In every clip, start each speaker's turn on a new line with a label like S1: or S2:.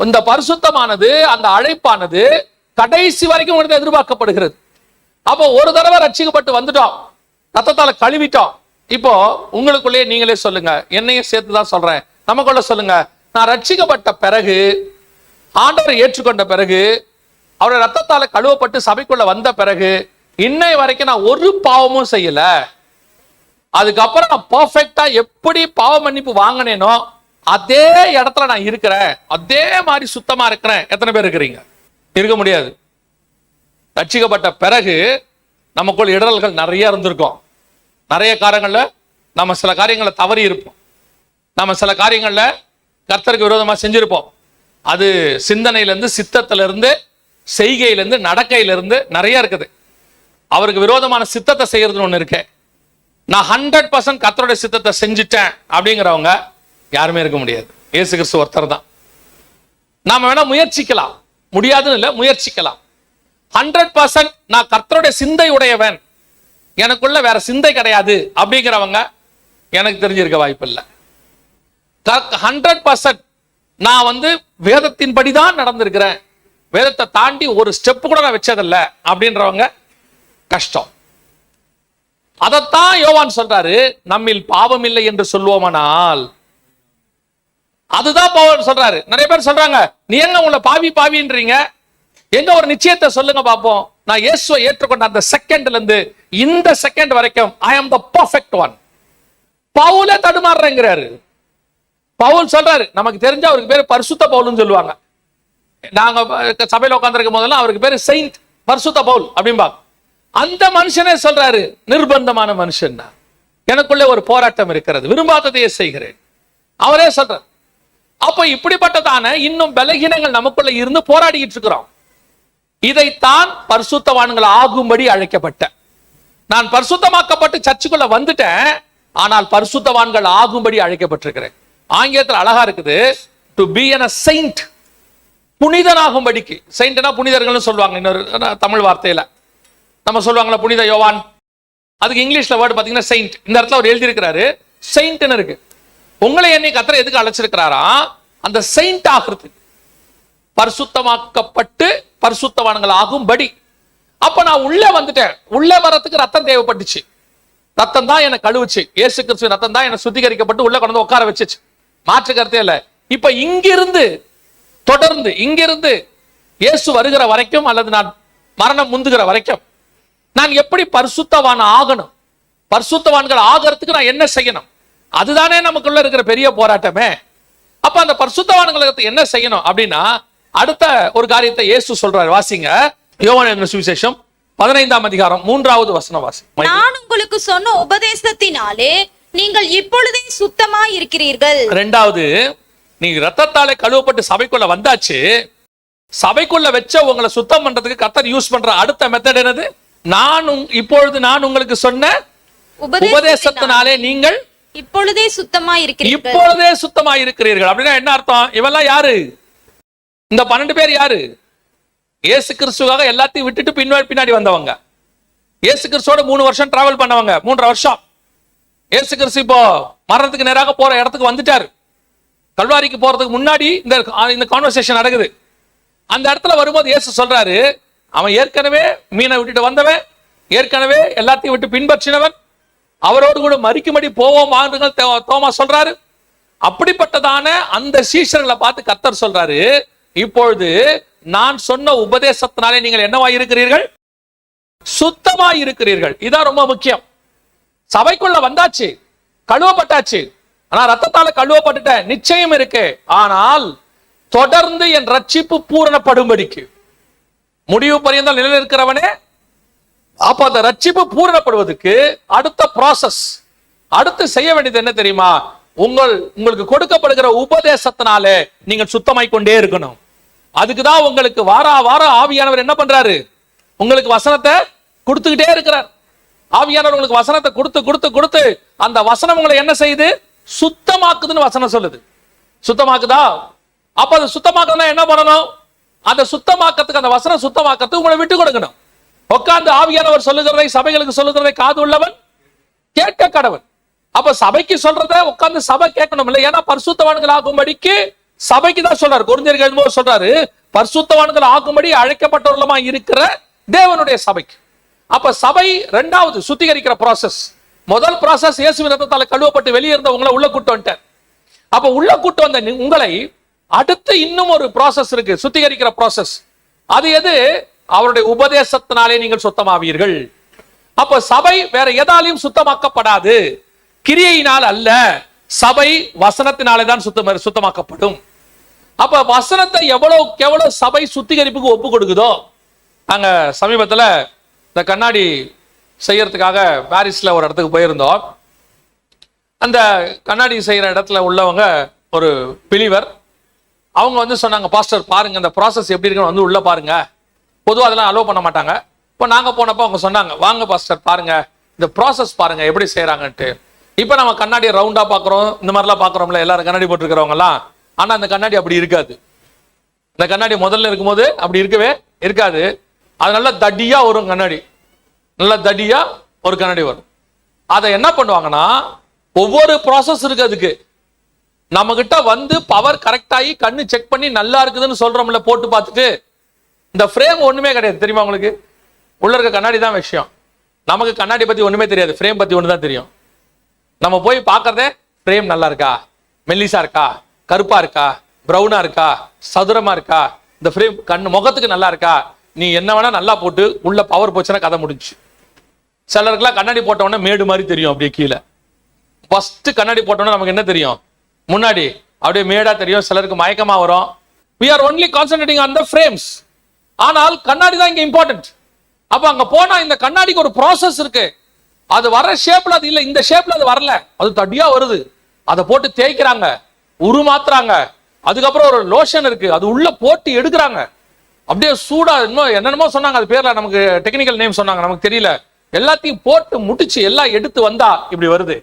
S1: இந்த பரிசுத்தமானது, அந்த அழைப்பானது கடைசி வரைக்கும் உங்களுக்கு எதிர்பார்க்கப்படுகிறது. அப்போ ஒரு தடவை ரட்சிக்கப்பட்டு வந்துட்டோம், ரத்தத்தால கழுவிட்டோம். இப்போ உங்களுக்குள்ளேயே நீங்களே சொல்லுங்க, என்னையும் சேர்த்துதான் சொல்றேன், நமக்குள்ள சொல்லுங்க, நான் ரட்சிக்கப்பட்ட பிறகு, ஆண்டவரை ஏற்றுக்கொண்ட பிறகு, அவருடைய ரத்தத்தால கழுவப்பட்டு சபைக்குள்ள வந்த பிறகு இன்னை வரைக்கும் நான் ஒரு பாவமும் செய்யல. அதுக்கப்புறம் நான் பர்ஃபெக்டா எப்படி பாவ மன்னிப்பு வாங்கினேனோ அதே இடத்துல நான் இருக்கிறேன், அதே மாதிரி சுத்தமா இருக்கிறேன். எத்தனை பேர் இருக்கிறீங்க? இருக்க முடியாது. ரட்சிக்கப்பட்ட பிறகு நமக்குள் இடரல்கள் நிறைய இருந்திருக்கும். நிறைய காரியங்கள்ல நம்ம சில காரியங்களை தவறி இருப்போம், நம்ம சில காரியங்கள்ல கர்த்தருக்கு விரோதமா செஞ்சிருப்போம். அது சிந்தனையிலிருந்து, சித்தத்திலிருந்து, செய்கையிலிருந்து, நடக்கையிலிருந்து நிறைய இருக்குது. அவருக்கு விரோதமான சித்தத்தை செய்யறதுன்னு ஒண்ணு இருக்கு. நான் 100% கர்த்தருடைய சித்தத்தை செஞ்சுட்டேன் அப்படிங்கிறவங்க யாருமே இருக்க முடியாது. இயேசு கிறிஸ்து ஒருத்தர் தான். நாம வேணா முயற்சிக்கலாம், முடியாதுன்னு இல்லை, முயற்சிக்கலாம். 100% நான் கர்த்தருடைய சிந்தை உடையவன், எனக்குள்ள வேற சிந்தை கிடையாது அப்படிங்கிறவங்க எனக்கு தெரிஞ்சிருக்க வாய்ப்பு இல்லை. 100% நான் வேதத்தின் படிதான் நடந்திருக்கிறேன், வேதத்தை தாண்டி ஒரு ஸ்டெப் கூட நான் வச்சதில்ல அப்படின்றவங்க கஷ்டம். அதைத்தான் யோவான் சொல்றாரு, நம்மில் பாவம் இல்லை என்று சொல்லுவோமானால். அதுதான் பவுல் சொல்றாரு. நிறைய பேர் சொல்றாங்க, நீ எங்க உங்களை பாவி பாவின்றீங்க, எங்க ஒரு நிச்சயத்தை சொல்லுங்க பாப்போம். நான் இயேசுவை ஏற்றுக்கொண்ட அந்த செகண்ட்ல இருந்து இந்த செகண்ட் வரைக்கும் ஐ அம் த பெர்ஃபெக்ட் ஒன். பவுலே தடுமாறுறேங்கிறாரு. பவுல் சொல்றாரு, நமக்கு தெரிஞ்ச அவருக்கு பேரு பரிசுத்த பவுல்னு சொல்லுவாங்க. நாங்க சபையில உட்கார்ந்திருக்கும் போதெல்லாம் அவருக்கு பேரு செயின்ட் பரிசுத்த பவுல் அப்படிம்பாங்க. அந்த மனுஷனே சொல்றாரு, நிர்பந்தமான மனுஷன், எனக்குள்ளே ஒரு போராட்டம் இருக்கிறது, விரும்பாததையே செய்கிறேன். அவரே சொல்றார். அப்ப இப்படிப்பட்டதான இன்னும் பலகீனங்கள் நமக்குள்ள இருந்து போராடிட்டு இருக்கிறோம். இதைத்தான் பரிசுத்தவான்கள் ஆகும்படி அழைக்கப்பட்ட. நான் பரிசுத்தமாக்கப்பட்டு சர்ச்சுக்குள்ள வந்துட்டேன், ஆனால் பரிசுத்தவான்கள் ஆகும்படி அழைக்கப்பட்டிருக்கிறேன். ஆங்கிலத்தில் அழகா இருக்குது, டு பி a saint, புனிதனாகும்படிக்கு. செயின்ட்னா புனிதர்கள்னு சொல்லுவாங்க. இன்னொரு தமிழ் வார்த்தையில நம்ம சொல்லுவாங்களா புனித யோவான், அதுக்கு இங்கிலீஷ்ல வேர்டு பாத்தீங்கன்னா செயின்ட். இந்த இடத்துல அவர் எழுதி இருக்கிறாரு செயின்ட்னு இருக்கு. உங்களை என்னை கர்த்தர் எதுக்கு அழைச்சிருக்கிறாரா? அந்த செயின்ட் ஆகிறது, பரிசுத்தமாக்கப்பட்டு பரிசுத்தவான்கள் ஆகும்படி. அப்ப நான் உள்ள வந்துட்டேன். உள்ள வரத்துக்கு ரத்தம் தேவைப்பட்டுச்சு. ரத்தம் தான் என்னை கழுவுச்சு. இயேசு கிறிஸ்துவின் ரத்தம் தான் என்னை சுத்திகரிக்கப்பட்டு உள்ள கொண்டு உட்கார வச்சுச்சு. மாற்று கருத்தே இல்லை. இப்ப இங்கிருந்து தொடர்ந்து இங்கிருந்து இயேசு வருகிற வரைக்கும், அல்லது நான் மரணம் முந்துகிற வரைக்கும் நான் எப்படி பரிசுத்தவான் ஆகணும், பரிசுத்தவான்கள் ஆகிறதுக்கு நான் என்ன செய்யணும்? அதுதானே நமக்குள்ள இருக்கிற பெரிய போராட்டமே. அப்ப அந்த பரிசுத்தவான்களுக்கு என்ன செய்யணும் அப்படின்னா, அடுத்த ஒரு காரியத்தை இயேசு சொல்றாரு. வாசிங்க, யோவான் எழுதின சுவிசேஷம் 15ஆம் அதிகாரம் 3வது வசனம் வாசி.
S2: நான் உங்களுக்கு சொன்ன உபதேசத்தினாலே நீங்கள் இப்பொழுதே சுத்தமாய் இருக்கிறீர்கள்.
S1: இரண்டாவது, நீங்க ரத்தத்தாலே கழுவப்பட்டு சபைக்குள்ள வந்தாச்சு. சபைக்குள்ள வச்ச உங்களை சுத்தம் பண்றதுக்கு கர்த்தர் யூஸ் பண்ற அடுத்த மெத்தட் என்னது? இப்பொழுது நான் உங்களுக்கு சொன்ன உபதேசத்தினாலே நீங்கள்
S2: இப்பொழுதே சுத்தமாய் இருக்கிறீர்கள்.
S1: இப்பொழுதே சுத்தமாய் இருக்கிறீர்கள் அப்படின்னா என்ன அர்த்தம்? இவெல்லாம் யாரு? இந்த 12 பேர் யாரு? இயேசு கிறிஸ்துவாக எல்லாத்தையும் விட்டுட்டு பின்னாடி வந்தவங்க. இயேசு கிறிஸ்துவோட 3 வருஷம் டிராவல் பண்ணவங்க. 3.5 வருஷம். இயேசு கிறிஸ்து இப்போ மரணத்துக்கு நேராக போற இடத்துக்கு வந்துட்டாரு. கல்வாரிக்கு போறதுக்கு முன்னாடி இந்த கான்வர்சேஷன் நடக்குது. அந்த இடத்துல வரும்போது இயேசு சொல்றாரு, அவன் ஏற்கனவே மீனை விட்டுட்டு வந்தவன், ஏற்கனவே எல்லாத்தையும் விட்டு பின்பற்றினவன், அவரோடு கூட மறிக்கும்படி போவோம் தோமா சொல்றாரு. அப்படிப்பட்டதான அந்த சீஷர்களை பார்த்து கர்த்தர் சொல்றாரு, இப்பொழுது நான் சொன்ன உபதேசத்தினாலே நீங்கள் என்னவாய் இருக்கிறீர்கள்? சுத்தமாய் இருக்கிறீர்கள். இதான் ரொம்ப முக்கியம். சபைக்குள்ள வந்தாச்சு, கழுவப்பட்டாச்சு. ஆனா ரத்தத்தால கழுவப்பட்டுட்ட நிச்சயம் இருக்கு. ஆனால் தொடர்ந்து என் ரட்சிப்பு பூரணப்படும்படிக்கு, முடிவு பரியந்தம் நிலைநிற்கிறவனே. அப்ப அந்த ரட்சிப்பு பூரணப்படுவதற்கு அடுத்த ப்ராசஸ், அடுத்து செய்ய வேண்டியது என்ன தெரியுமா? உங்களுக்கு கொடுக்கப்படுகிற உபதேசத்தினாலே நீங்கள் சுத்தமாய் கொண்டே இருக்கணும். அதுக்குதான் உங்களுக்கு வார ஆவியானவர் என்ன பண்றாரு? உங்களுக்கு வசனத்தை கொடுத்துக்கிட்டே இருக்கிறார். ஆவியானவர் உங்களுக்கு வசனத்தை கொடுத்து அந்த வசனம் உங்களை என்ன செய்யுது? சுத்தமாக்குதுன்னு வசனம் சொல்லுது. சுத்தமாக்குதா? அப்ப அது சுத்தமாக்குதுன்னா என்ன பண்ணணும்? அந்த சுத்தமாக்கத்துக்கு, அந்த வசனம் சுத்தமாக்கத்துக்கு உங்களை விட்டு கொடுக்கணும். உட்கார்ந்து ஆவியானவர் சொல்லுகிறதை, சபைகளுக்கு சொல்லுகிறதை காது உள்ளவன் கேட்க கடவன். அப்ப சபைக்கு சொல்றத உட்கார்ந்து சபை கேட்கணும் இல்லை? ஏன்னா பரிசுத்தவான்கள் ஆகும்படிக்கு சபைக்கு தான் சொல்றாரு. கொரிந்தியருக்கு எழுதும்போது சொல்றாரு, பரிசுத்தவான்கள் ஆக்கும்படி அழைக்கப்பட்டவர்களுமா இருக்கிற தேவனுடைய சபைக்கு. அப்ப சபை இரண்டாவது சுத்திகரிக்கிற ப்ராசஸ். முதல் ப்ராசஸ் இயேசுவின் ரத்தத்தால கழுவப்பட்டு வெளியே இருந்த உங்களை உள்ள கூட்டு வந்துட்டார். அப்ப உள்ள கூட்டு வந்த உங்களை அடுத்து இன்னும் ஒரு ப்ராசஸ் இருக்கு, சுத்திகரிக்கிற ப்ராசஸ். அது எது? அவருடைய உபதேசத்தினாலே நீங்கள் சுத்தமாவீர்கள். அப்ப சபை வேற எதாலையும் சுத்தமாக்கப்படாது, கிரியையினால் அல்ல. சபை வசனத்தினாலே தான் சுத்தமாக்கப்படும். அப்ப வசனத்தை எவ்வளவுக்கு எவ்வளவு சபை சுத்திகரிப்புக்கு ஒப்பு கொடுக்குதோ. நாங்க சமீபத்துல இந்த கண்ணாடி செய்யறதுக்காக பாரிஸ்ல ஒரு இடத்துக்கு போயிருந்தோம். அந்த கண்ணாடி செய்யற இடத்துல உள்ளவங்க ஒரு பிலிவர், அவங்க வந்து சொன்னாங்க, பாஸ்டர் பாருங்க இந்த ப்ராசஸ் எப்படி இருக்குன்னு வந்து உள்ள பாருங்க. பொதுவாக அதெல்லாம் அலோவ் பண்ண மாட்டாங்க. இப்போ நாங்க போனப்போ அவங்க சொன்னாங்க, வாங்க பாஸ்டர் பாருங்க இந்த ப்ராசஸ் பாருங்க எப்படி செய்யறாங்கன்ட்டு. இப்போ நம்ம கண்ணாடி ரவுண்டா பாக்குறோம், இந்த மாதிரிலாம் பாக்குறோம்ல, எல்லாரும் கண்ணாடி போட்டுருக்கிறவங்க எல்லாம். ஆனா அந்த கண்ணாடி அப்படி இருக்காது. இந்த கண்ணாடி முதல்ல இருக்கும்போது அப்படி இருக்கவே இருக்காது. அது நல்லா தடியா வரும் கண்ணாடி, நல்லா தடியா ஒரு கண்ணாடி வரும். அதை என்ன பண்ணுவாங்கன்னா, ஒவ்வொரு ப்ராசஸ் இருக்கு அதுக்கு. நம்ம கிட்ட வந்து பவர் கரெக்ட் ஆகி கண்ணு செக் பண்ணி நல்லா இருக்குதுன்னு சொல்றோம்ல, போட்டு பார்த்துட்டு இந்த ஃப்ரேம் ஒண்ணுமே கிடையாது தெரியுமா உங்களுக்கு? உள்ள இருக்க கண்ணாடி தான் விஷயம். நமக்கு கண்ணாடி பத்தி ஒண்ணுமே தெரியாது, ஃப்ரேம் பத்தி ஒன்று தான் தெரியும். நம்ம போய் பார்க்கறதே ஃப்ரேம் நல்லா இருக்கா, மெல்லிசா இருக்கா, கருப்பா இருக்கா, பிரவுனா இருக்கா, சதுரமா இருக்கா, இந்த ஃப்ரேம் கண்ணு முகத்துக்கு நல்லா இருக்கா. நீ என்ன வேணா நல்லா போட்டு உள்ள பவர் போச்சுன்னா கதை முடிஞ்சு. சிலருக்குலாம் கண்ணாடி போட்ட உடனே மேடு மாதிரி தெரியும் அப்படியே கீழே. ஃபர்ஸ்ட் கண்ணாடி போட்டோன்னா நமக்கு என்ன தெரியும்? முன்னாடி அப்படியே மேடா தெரியும், சிலருக்கு மயக்கமா வரும். we are only concentrating on the frames. ஆனால் கண்ணாடி தான் இங்க இம்பார்ட்டன்ட். அப்ப அங்க போனா இந்த கண்ணாடிக்கு ஒரு ப்ராசஸ் இருக்கு. அது வர ஷேப்ல அது இல்ல, இந்த ஷேப்ல அது வரல, அது தடியா வருது. அதை போட்டு தேய்க்கிறாங்க, உருமாத்துறாங்க. அதுக்கப்புறம் ஒரு லோஷன் இருக்கு, அது உள்ள போட்டு எடுக்கிறாங்க. அப்படியே சூடா இன்னும் என்னென்னமோ சொன்னாங்க, அது பேர்ல நமக்கு டெக்னிக்கல் நேம் சொன்னாங்க, நமக்கு தெரியல. எல்லாத்தையும் போட்டு முடிச்சு எல்லாம் எடுத்து வந்தா இப்படி வருது.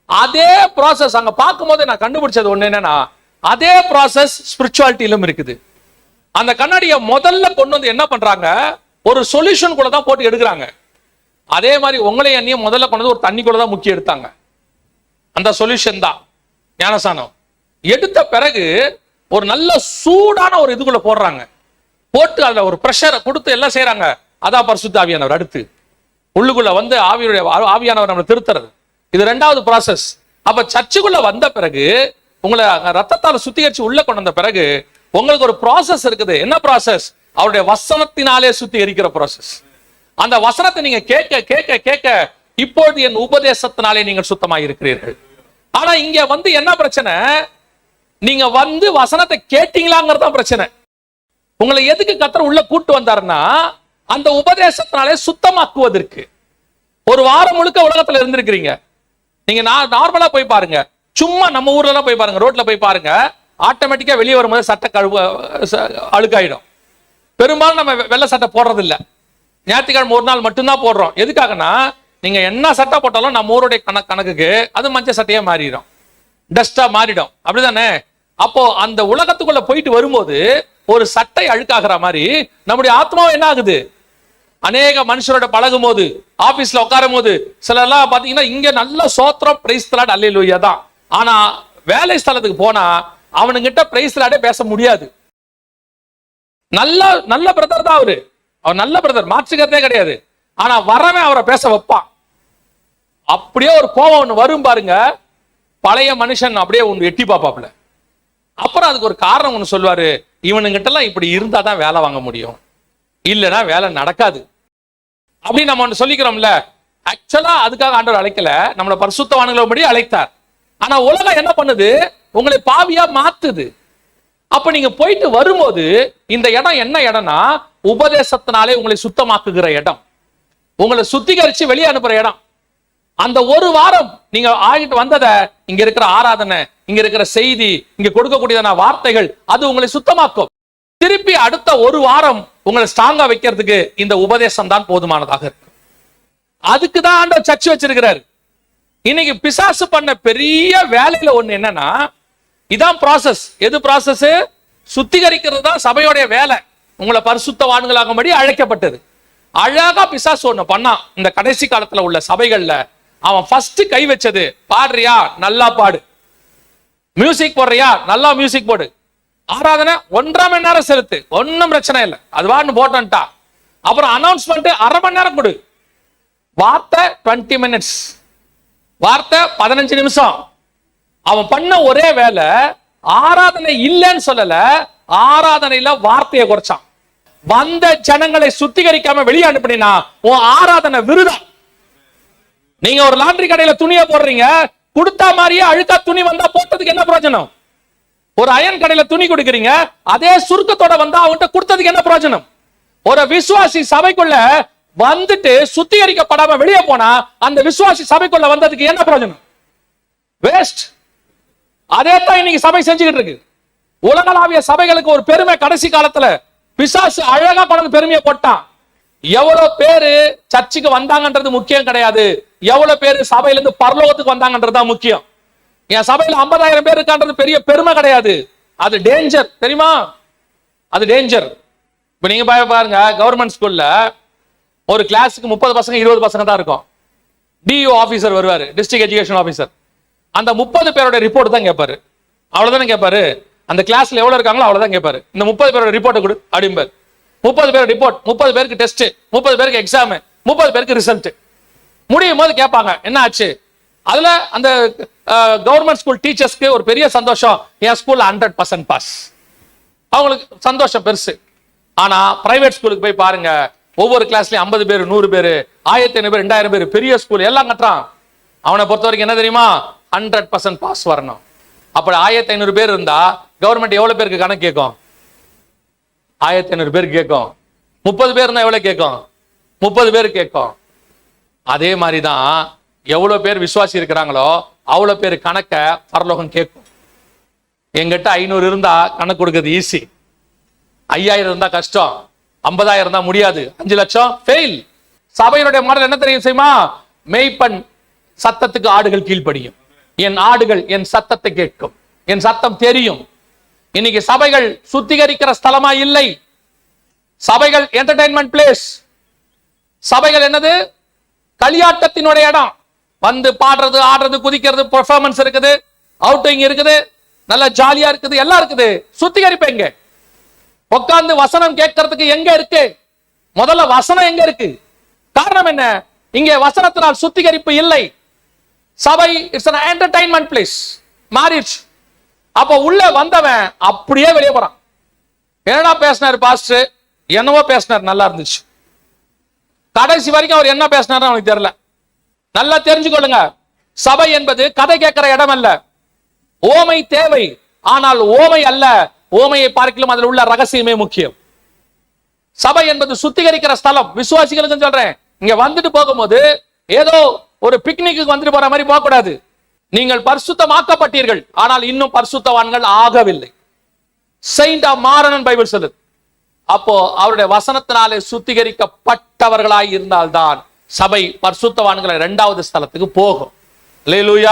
S1: அதே ப்ராசஸ் அங்க பார்க்கும் போது நான் கண்டுபிடிச்சது ஒண்ணு என்னன்னா, அதே ப்ராசஸ் ஸ்பிரிச்சுவாலிட்டியிலும் இருக்குது. அந்த கண்ணாடியை முதல்ல கொண்டு வந்து என்ன பண்றாங்க, ஒரு சொல்யூஷன் கூட தான் போட்டு எடுக்கிறாங்க. அதே மாதிரி உங்களை எண்ணியும் முதல்ல கொண்டு வந்து ஒரு தண்ணி கூட தான் முக்கிய எடுத்தாங்க. அந்த சொல்யூஷன் தான் ஞானசானம். எடுத்த பிறகு ஒரு நல்ல சூடான ஒரு இதுக்குள்ள போடுறாங்க, போட்டு அதுல ஒரு பிரஷரை கொடுத்து எல்லாம் செய்யறாங்க. அதான் பரிசுத்த ஆவியானவர் அடுத்து உள்ளுக்குள்ள வந்து ஆவியானவர் நம்மளை திருத்துறது. இது ரெண்டாவது ப்ராசஸ். அப்ப சர்ச்சுக்குள்ள வந்த பிறகு உங்களை ரத்தத்தால சுத்திகரிச்சு உள்ள கொண்டு வந்த பிறகு உங்களுக்கு ஒரு ப்ராசஸ் இருக்குது. என்ன ப்ராசஸ்? அவருடைய வசனத்தினாலே சுத்திகரிக்கிற ப்ராசஸ். அந்த வசனத்தை நீங்க கேட்க கேட்க கேட்க இப்பொழுது என் உபதேசத்தினாலே நீங்கள் சுத்தமாக இருக்கிறீர்கள். ஆனா இங்க வந்து என்ன பிரச்சனை? நீங்க வந்து வசனத்தை கேட்டீங்களாங்கிறது பிரச்சனை. உங்களை எதுக்கு கர்த்தர் உள்ள கூட்டு வந்தாருன்னா, அந்த உபதேசத்தினாலே சுத்தமாக்குவதற்கு. ஒரு வாரம் முழுக்க உலகத்துல இருந்திருக்கிறீங்க. நீங்க நார்மலா போய் பாருங்க, சும்மா நம்ம ஊர்ல எல்லாம் போய் பாருங்க, ரோட்ல போய் பாருங்க, ஆட்டோமேட்டிக்கா வெளியே வரும்போது சட்டை அழுக்காயிடும். பெரும்பாலும் நம்ம வெள்ளை சட்டை போடுறது இல்ல, ஞாயிற்றுக்கிழமை ஒரு நாள் மட்டும்தான் போடுறோம். எதுக்காகனா, நீங்க என்ன சட்டை போட்டாலும் நம்ம ஊருடைய கணக்குக்கு அது மஞ்சள் சட்டையா மாறிடும், டஸ்டா மாறிடும், அப்படிதானே? அப்போ அந்த உலகத்துக்குள்ள போயிட்டு வரும்போது ஒரு சட்டை அழுக்காகிற மாதிரி நம்முடைய ஆத்மாவும் என்ன ஆகுது? அநேக மனுஷரோட பழகும் போது, ஆபீஸ்ல உட்காரும் போது, சிலர்லாம் பாத்தீங்கன்னா இங்க நல்ல சோத்திரம் பிரைஸ் தலாட் அல்லேலூயா தான். ஆனா வேலை ஸ்தலத்துக்கு போனா அவனுங்கிட்ட பிரைஸ் தலாட்டே பேச முடியாது. நல்ல நல்ல பிரதர் தான் அவரு, அவர் நல்ல பிரதர், மாற்றுக்கிறதே கிடையாது. ஆனா வரவன் அவரை பேச வைப்பான். அப்படியே ஒரு கோபம் ஒண்ணு வரும் பாருங்க, பழைய மனுஷன் அப்படியே ஒன்று எட்டி பாப்பாப்ல. அப்புறம் அதுக்கு ஒரு காரணம் ஒண்ணு சொல்லுவாரு, இவனுங்கிட்ட எல்லாம் இப்படி இருந்தா தான் வேலை வாங்க முடியும், இல்லைன்னா வேலை நடக்காது அப்படின்னு நம்ம ஒன்று சொல்லிக்கிறோம்ல. ஆக்சுவலா அதுக்காக ஆண்டவர் அழைக்கல, நம்மளை பரிசுத்தவான்களோடு அழைத்தார். ஆனா உலகம் என்ன பண்ணுது? உங்களை பாவியா மாத்துது. அப்ப நீங்க போயிட்டு வரும்போது இந்த இடம் என்ன இடம்னா, உபதேசத்தினாலே உங்களை சுத்தமாக்குகிற இடம், உங்களை சுத்திகரிச்சு வெளியே அனுப்புற இடம். அந்த ஒரு வாரம் நீங்க ஆகிட்டு வந்ததை, இங்க இருக்கிற ஆராதனை, இங்க இருக்கிற செய்தி, இங்க கொடுக்கக்கூடியதான வார்த்தைகள், அது உங்களை சுத்தமாக்கும். திருப்பி அடுத்த ஒரு வாரம் உங்களை ஸ்ட்ராங்கா வைக்கிறதுக்கு இந்த உபதேசம் தான் போதுமானதாக இருக்கு. அதுக்கு தான் ஆண்டவர் சர்ச் வச்சிருக்கிறாரு. இன்னைக்கு பிசாசு பண்ண பெரிய வேலையில ஒண்ணு என்னன்னா, இதான் ப்ராசஸ். எது ப்ராசஸ்? சுத்திகரிக்கிறது தான் சபையோடைய வேலை. உங்களை பரிசுத்தவான்களாகும்படி அழைக்கப்பட்டது. அழகா பிசாசு ஒண்ணு பண்ணான் இந்த கடைசி காலத்துல உள்ள சபைகள்ல. அவன் ஃபர்ஸ்ட் கை வச்சது, பாடுறியா நல்லா பாடு, மியூசிக் போடுறியா நல்லா மியூசிக் போடு, ஆராதனை 1.5 மணி நேரம் செலுத்து, ஒன்னும் பிரச்சனை இல்லை, அது வான்னு போட்டா. அப்புறம் அனௌன்ஸ்மெண்ட் 1/2 மணி நேரம் கொடு. வார்த்தை 20 மினிட்ஸ், வார்த்தை 15 நிமிஷம். அவன் பண்ண ஒரே வேலை ஆராதனை இல்லைன்னு சொல்லல, ஆராதனையில வார்த்தையை குறைச்சான். வந்த ஜனங்களை சுத்திகரிக்காம வெளியே அனுப்பினா உன் ஆராதனை விருதா. நீங்க ஒரு லாண்டரி கடையில துணியை போடுறீங்க, கொடுத்தா மாதிரியே அழுக்கா துணி வந்தா போட்டதுக்கு என்ன பிரயோஜனம்? ஒரு அயன் கடையில துணி கொடுக்குறீங்க, அதே சுருக்கத்தோட வந்தா அவன்கிட்ட கொடுத்ததுக்கு என்ன பிரயோஜனம்? ஒரு விசுவாசி சபைக்குள்ள வந்துட்டு சுத்திகரிக்கப்படாம வெளியே போனா அந்த விசுவாசி சபைக்குள்ள வந்ததுக்கு என்ன பிரயோஜனம்? வேஸ்ட். அதே தான் இன்னைக்கு சபை செஞ்சுக்கிட்டு இருக்கு. உலகளாவிய சபைகளுக்கு ஒரு பெருமை கடைசி காலத்துல பிசாசு அழகா கொண்டு பெருமையை போட்டான். எவ்வளவு பேரு சர்ச்சுக்கு வந்தாங்கன்றது முக்கியம் கிடையாது, எவ்வளவு பேரு சபையிலிருந்து பரலோகத்துக்கு வந்தாங்கன்றதுதான் முக்கியம். என் சபையில 50,000 பேர் இருக்கான்றது பெரிய பெருமை கிடையாது, அது டேஞ்சர், தெரியுமா? அது டேஞ்சர். இப்ப நீங்க பாருங்க, கவர்மெண்ட் ஸ்கூல்ல ஒரு கிளாஸுக்கு 30 பசங்க 20 பசங்க தான் இருக்கும். டிஓ ஆபீசர் வருவாரு, டிஸ்ட்ரிக்ட் எஜுகேஷன் ஆபீசர். அந்த 30 பேரோட ரிப்போர்ட் தான் கேட்பாரு, அவ்வளவுதானே கேட்பாரு. அந்த கிளாஸ்ல எவ்வளவு இருக்காங்களோ அவ்வளவுதான் கேட்பாரு. இந்த 30 பேரோட ரிப்போர்ட்டை கொடு அப்படிம்பாரு. 30 பேர் ரிப்போர்ட், 30 பேருக்கு டெஸ்ட், 30 பேருக்கு எக்ஸாம், 30 பேருக்கு ரிசல்ட். முடியும் போது கேட்பாங்க என்ன ஆச்சு. அதுல அந்த கவர்மெண்ட் ஸ்கூல் டீச்சர்ஸ்க்கு ஒரு பெரிய சந்தோஷம், என் ஸ்கூல்ல 100% பாஸ், அவங்களுக்கு சந்தோஷம் பெருசு. ஆனா பிரைவேட் ஸ்கூலுக்கு போய் பாருங்க, ஒவ்வொரு கிளாஸ்லயும் 50 பேர் 100 பேர் 1500 பேர் 2000 பேர், பெரிய ஸ்கூல் எல்லாம் கட்டுறான். அவனை பொறுத்த வரைக்கும் என்ன தெரியுமா? 100% பாஸ் வரணும். அப்படி 1500 பேர் இருந்தா கவர்மெண்ட் எவ்வளவு பேருக்கு கணக்கு கேட்கும்? 1500 பேர் கேட்கும். 30 பேர் இருந்தா எவ்வளவு கேட்கும்? 30 பேர் கேட்கும். அதே மாதிரிதான் எவ்வளவு பேர் விசுவாசி இருக்கிறாங்களோ அவ்வளவு பேர் கணக்க பரலோகம் கேட்கும். எங்கிட்ட 500 இருந்தா கணக்கு கொடுக்கிறது ஈஸி, 5000 இருந்தா கஷ்டம், 50,000 இருந்தா முடியாது, 5 லட்சம் ஃபெயில். சபையினுடைய மாடல் என்ன தெரியும் செய்யுமா? மெய்ப்பன் சத்தத்துக்கு ஆடுகள் கீழ்ப்படியும், என் ஆடுகள் என் சத்தத்தை கேட்கும், என் சத்தம் தெரியும். இன்னைக்கு சபைகள் சுத்திகரிக்கிற ஸ்தலமா இல்லை, சபைகள் என்டர்டைன்மெண்ட் பிளேஸ். சபைகள் என்னது? களியாட்டத்தினுடைய இடம். வந்து பாடுறது, ஆடுறது, குதிக்கிறது, பெர்ஃபார்மன்ஸ் இருக்குது, அவுட்டிங் இருக்குது, நல்ல ஜாலியா இருக்குது, எல்லாம் இருக்குது. சுத்திகரிப்பீங்க. உட்கார்ந்து வசனம் கேட்கறதுக்கு எங்க இருக்கு? முதல்ல வசனம் எங்க இருக்கு? காரணம் என்ன? இங்கே வசனத்தினால் சுத்திகரிப்பு இல்லை. சபை இட்ஸ் an entertainment place மாறிடுச்சு. அப்ப உள்ள வந்தவன் அப்படியே வெளியே போறான். என்னடா பேசினாரு பாஸ்டர்? என்னவோ பேசினார், நல்லா இருந்துச்சு. கடைசி வரைக்கும் அவர் என்ன பேசினாரு அவனுக்கு தெரியல. நல்லா தெரிஞ்சுக்கொள்ளுங்க, சபை என்பது கதை கேட்கிற இடம் அல்ல. ஓமை தேவை, ஆனால் ஓமை அல்ல, ஓமையை பார்க்கலாம் அதில் உள்ள ரகசியமே முக்கியம். சபை என்பது சுத்திகரிக்கிற ஸ்தலம். விசுவாசிகளுக்கு சொல்றேன், இங்க வந்துட்டு போகும்போது ஏதோ ஒரு பிக்னிக்கு வந்துட்டு போற மாதிரி போக கூடாது. நீங்கள் பரிசுத்தமாக்கப்பட்டீர்கள், ஆனால் இன்னும் பரிசுத்தவான்கள் ஆகவில்லை. செயின்ட் மாறனன் பைபிள் சொல்லுது. அப்போ அவருடைய வசனத்தினாலே சுத்திகரிக்கப்பட்டவர்களாய் இருந்தால்தான் சபை பரிசுத்தவான்களை 2வது ஸ்தலத்துக்கு போகும். அல்லேலூயா.